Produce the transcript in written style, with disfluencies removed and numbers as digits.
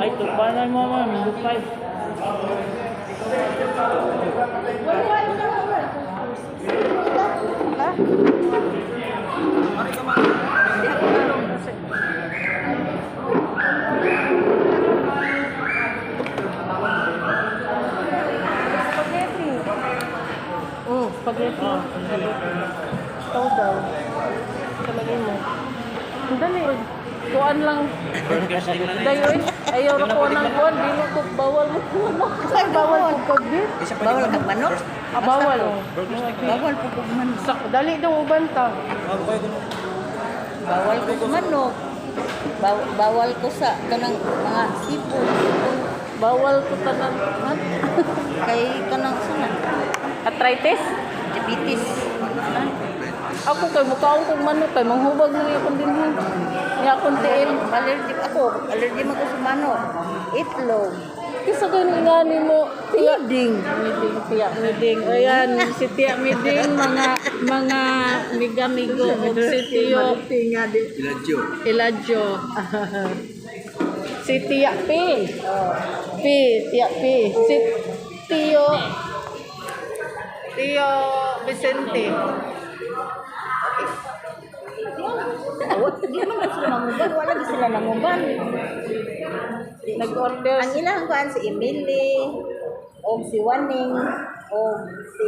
Ay, tupanan mo ma'am, lupay. Spaghetti. Ito daw. Talagay mo. Ang dali. Kuan lang. Dayon, ayaw na ko ng kuan. Dino ko, bawal mo kuan. Ay, bawal ko kagbit. Bawal kag manok? Bawal. Bawal po kag manok. Dali daw ubanta. Bawal ko sa manok. Bawal ko sa kanang mga seafood. Bawal ko tanan. Kay kanang sunan. Arthritis? Diabetes. Ako kay mukhaon kong manok kay manghubag na niya akong dinhan. Niya akong tiil. Allergic ako. Allergic ako sa manok. Itlog. Kisa ganun ngani mo. Tiya. Miding. Tiya Miding. Ayan, si Tiya Miding, mga miga-migo. Si Tiyo. Iladjo. Si Tiya P. Tiya P. Si Tiyo. Tiyo Vicente. Di man sila manguban. Wala di sila nanguban. Nag-order. Ang ilang kuan si Emily. O si Waning. O si